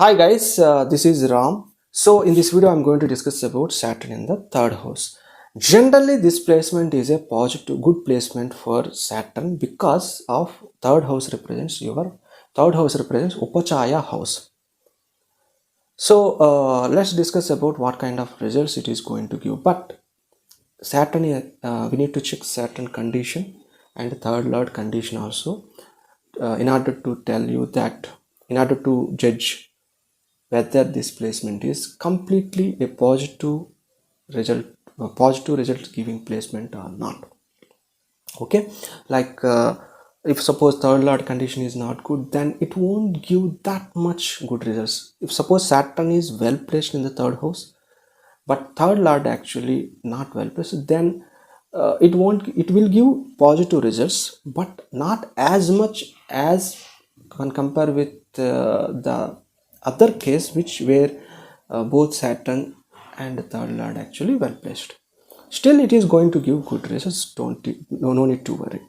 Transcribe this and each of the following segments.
Hi guys, this is Ram. So in this video I'm going to discuss about Saturn in the third house. Generally this placement is a positive good placement for Saturn because of third house represents Upachaya house. So let's discuss about what kind of results it is going to give. But Saturn, we need to check Saturn condition and third lord condition also in order to tell you that in order to judge whether this placement is completely a result positive result giving placement or not. Okay, like if suppose third lord condition is not good, then it won't give that much good results. If suppose Saturn is well placed in the third house but third lord actually not well placed, then it will give positive results but not as much as when compare with the other case which where both Saturn and third lord actually well placed. Still it is going to give good results. No need to worry.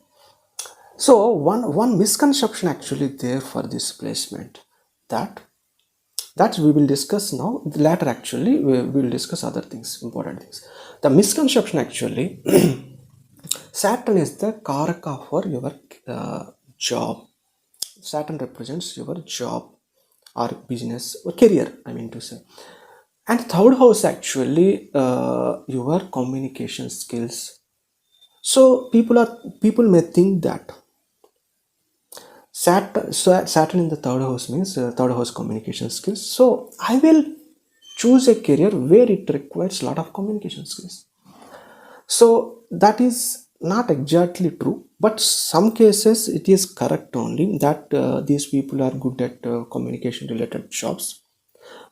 So one misconception actually there for this placement, that we will discuss now. Later actually we will discuss other things, important things. The misconception actually Saturn is the karaka for your job. Saturn represents your job or business or career, I mean to say. And third house actually your communication skills. So people may think that Saturn in the third house means third house communication skills. So I will choose a career where it requires a lot of communication skills. So that is not exactly true, but some cases it is correct only that these people are good at communication related jobs.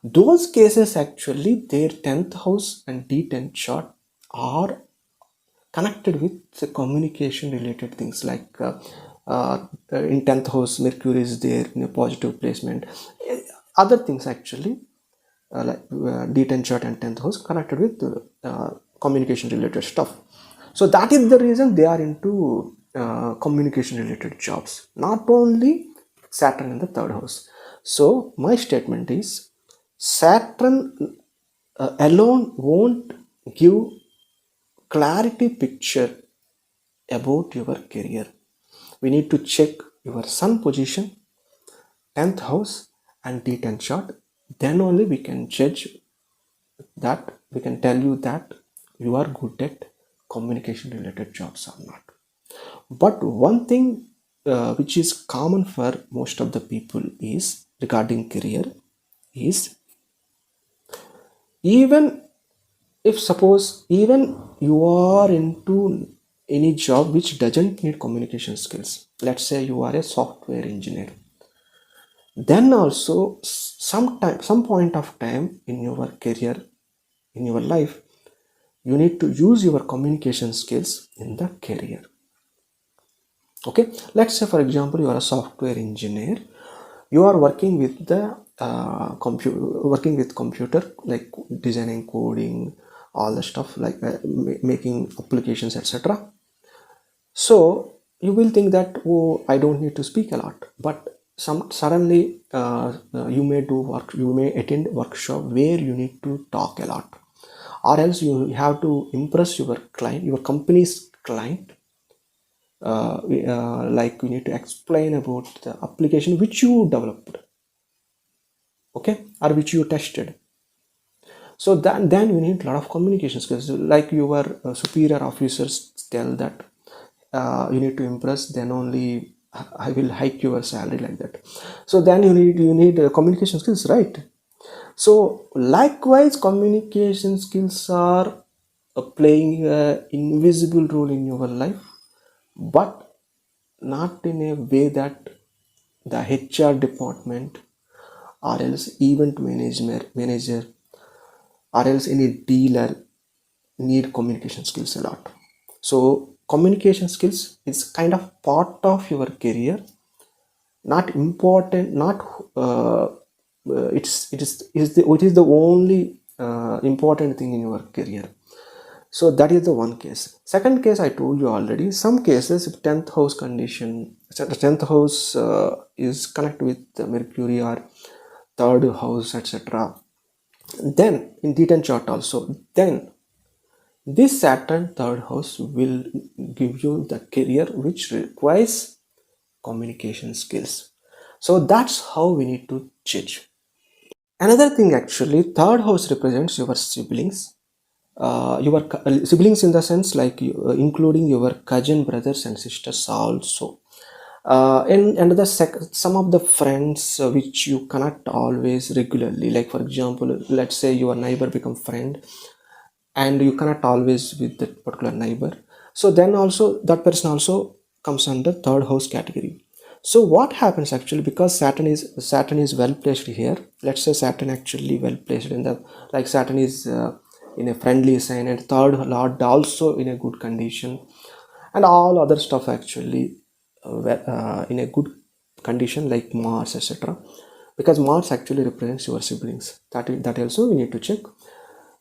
Those cases actually their 10th house and D10 chart are connected with the communication related things, like in 10th house Mercury is there in a positive placement. Other things actually like D10 chart and 10th house connected with communication related stuff. So that is the reason they are into communication related jobs, not only Saturn in the third house. So my statement is Saturn alone won't give clarity picture about your career. We need to check your sun position, 10th house and D10 chart. Then only we can judge that, we can tell you that you are good at communication related jobs or not. But one thing which is common for most of the people is regarding career is, even if suppose even you are into any job which doesn't need communication skills, let's say you are a software engineer, then also some point of time in your career, in your life, you need to use your communication skills in the career. Okay, let's say for example you are a software engineer, you are working with the computer, like designing, coding, all the stuff, like making applications, etc. So you will think that, oh, I don't need to speak a lot, but suddenly you may attend workshop where you need to talk a lot, or else you have to impress your client, your company's client. Like we need to explain about the application which you developed, okay, or which you tested. So then you need a lot of communication skills, like your superior officers tell that you need to impress, then only I will hike your salary, like that. So then you need communication skills, right? So likewise communication skills are playing an invisible role in your life, but not in a way that the HR department or else event manager or else any dealer need communication skills a lot. So communication skills is kind of part of your career, not important, not it is the only important thing in your career. So that is the one case. Second case, I told you already, some cases if 10th house condition, the 10th house is connected with Mercury or third house, etc. Then in D10 chart also, then this Saturn third house will give you the career which requires communication skills. So that's how we need to judge. Another thing actually, third house represents your siblings. Siblings in the sense like including your cousin brothers and sisters also. And some of the friends which you connect always regularly, like for example, let's say your neighbor become friend and you cannot always with that particular neighbor, so then also that person also comes under third house category. So what happens actually, because Saturn is well placed here, let's say Saturn actually well placed in the, like Saturn is in a friendly sign and third lord also in a good condition, and all other stuff actually in a good condition like Mars, etc. Because Mars actually represents your siblings, that also we need to check.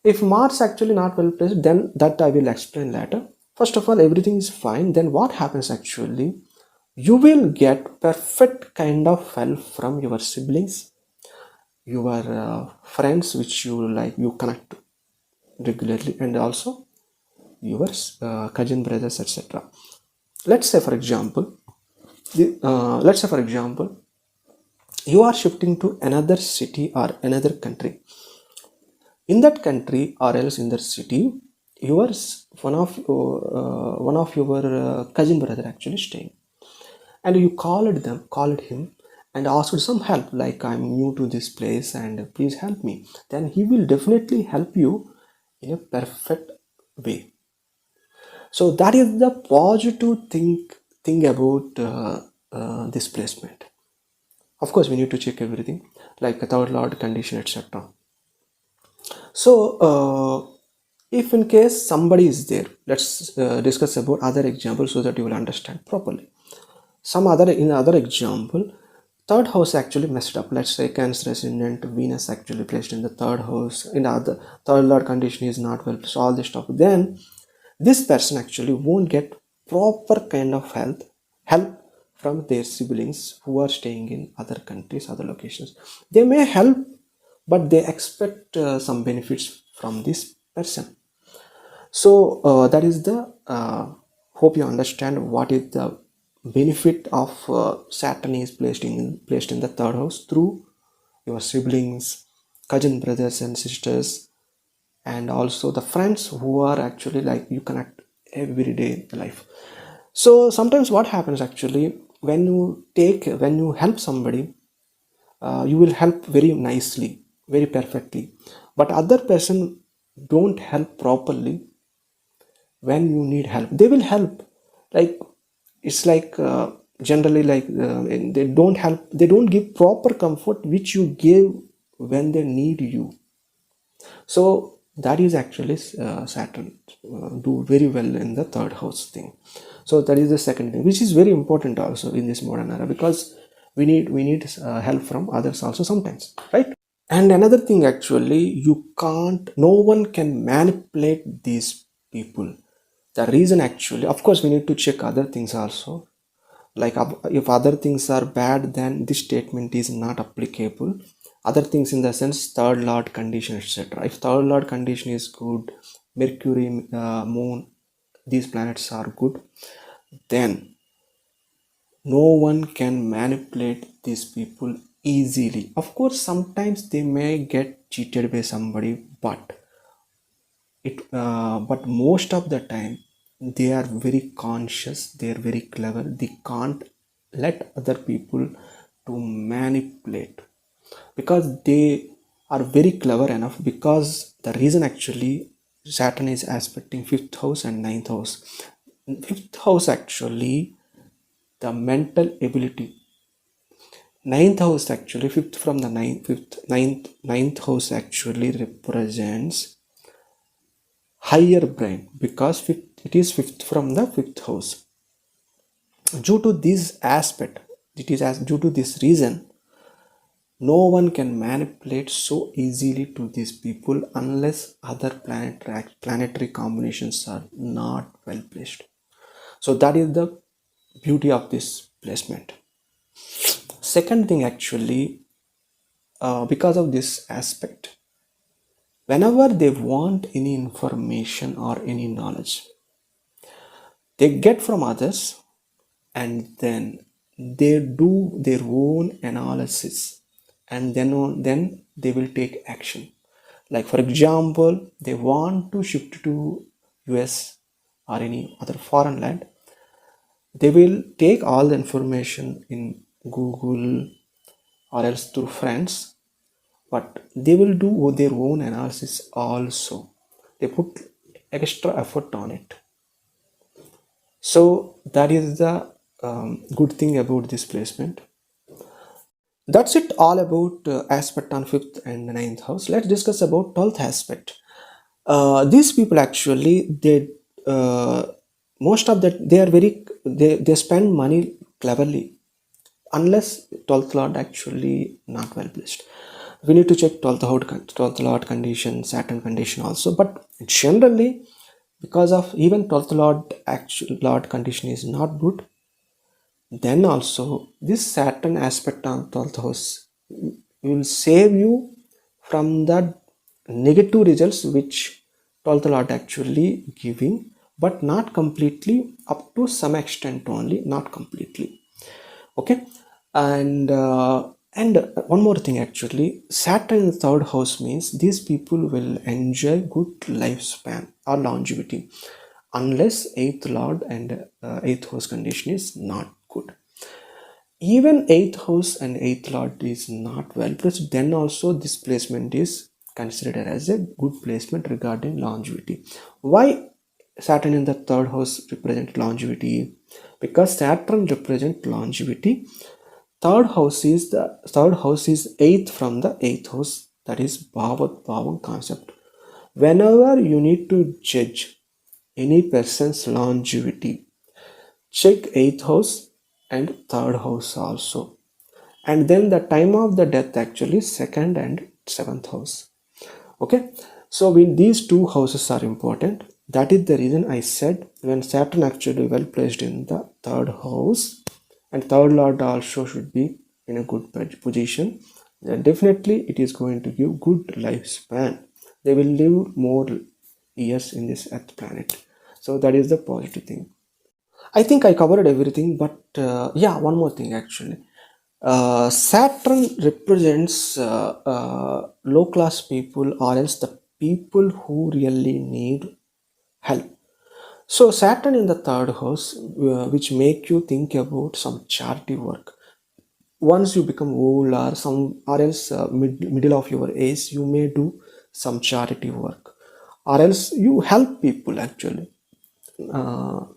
If Mars actually not well placed, then that I will explain later. First of all, everything is fine. Then what happens actually? You will get perfect kind of help from your siblings, your friends, which you like, you connect regularly, and also your cousin brothers, etc. Let's say, for example, you are shifting to another city or another country. In that country or else in that city, yours one of your cousin brother actually staying, and you called him and asked some help, like I'm new to this place and please help me. Then he will definitely help you in a perfect way. So that is the positive thing about this placement. Of course we need to check everything like a third lord condition, etc. So, if in case somebody is there, let's discuss about other examples so that you will understand properly. In other example, third house actually messed up. Let's say Cancer ascendant Venus actually placed in the third house. In the other third lord condition is not well. So all this stuff. Then this person actually won't get proper kind of help from their siblings who are staying in other countries, other locations. They may help, but they expect some benefits from this person. So that is the hope you understand what is the benefit of Saturn is placed in the third house through your siblings, cousin brothers and sisters, and also the friends who are actually like you connect every day in life. So sometimes what happens actually, when you help somebody, you will help very nicely, very perfectly, but other person don't help properly. When you need help they will help, like it's like generally like they don't help, they don't give proper comfort which you gave when they need you. So that is actually Saturn do very well in the third house thing. So that is the second thing which is very important also in this modern era, because we need help from others also sometimes, right? And another thing actually, no one can manipulate these people. The reason actually, of course we need to check other things also, like if other things are bad then this statement is not applicable. Other things in the sense third lord condition, etc. If third lord condition is good, Mercury, moon, these planets are good, then no one can manipulate these people easily. Of course sometimes they may get cheated by somebody, but most of the time they are very conscious, they are very clever, they can't let other people to manipulate, because they are very clever enough. Because the reason actually, Saturn is aspecting fifth house and ninth house. Fifth house actually the mental ability. Ninth house actually, fifth from the ninth house actually represents higher brain, because it is fifth from the fifth house. Due to this aspect, it is as due to this reason, no one can manipulate so easily to these people unless other planetary combinations are not well placed. So that is the beauty of this placement. Second thing actually, because of this aspect, whenever they want any information or any knowledge, they get from others, and then they do their own analysis, and then they will take action. Like for example, they want to shift to US or any other foreign land, they will take all the information in Google or else through friends, but they will do their own analysis also. They put extra effort on it. So that is the good thing about this placement. That's it all about aspect on fifth and ninth house. Let's discuss about 12th aspect. These people actually, they most of that, they are very, they spend money cleverly, unless 12th lord actually not well placed. We need to check 12th lord condition, Saturn condition also, but generally, because of even 12th lord condition is not good, then also this Saturn aspect on 12th house will save you from the negative results which 12th lord actually giving, but not completely, up to some extent only, not completely. Okay. And one more thing, actually, Saturn in the third house means these people will enjoy good lifespan or longevity, unless eighth lord and eighth house condition is not good. Even eighth house and eighth lord is not well placed, then also this placement is considered as a good placement regarding longevity. Why Saturn in the third house represent longevity? Because Saturn represent longevity. Third house is eighth from the eighth house, that is Bhavat Bhavan concept. Whenever you need to judge any person's longevity, check eighth house and third house also, and then the time of the death actually second and seventh house. Okay, so when these two houses are important, that is the reason I said when Saturn actually well placed in the third house, and third lord also should be in a good position, then definitely it is going to give good lifespan. They will live more years in this earth planet. So that is the positive thing. I think I covered everything, but yeah, one more thing actually. Saturn represents low class people, or else the people who really need help. So Saturn in the third house, which make you think about some charity work. Once you become old or some, or else middle of your age, you may do some charity work, or else you help people actually,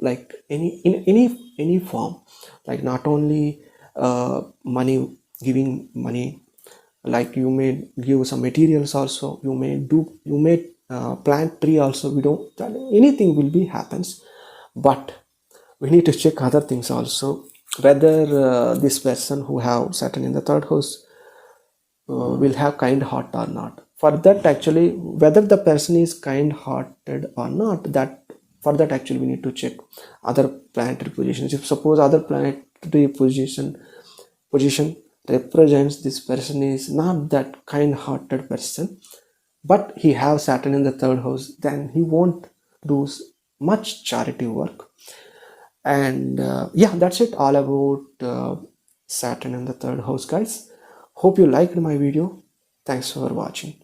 like any form, like not only money, giving money, like you may give some materials also, you may plant tree also. We don't, anything will be happens, but we need to check other things also, whether this person who have Saturn in the third house will have kind heart or not. For that actually, whether the person is kind hearted or not, that for that actually we need to check other planetary positions. If suppose other planetary position represents this person is not that kind hearted person, but he have Saturn in the third house, then he won't do much charity work. And yeah, that's it all about Saturn in the third house, guys. Hope you liked my video. Thanks for watching.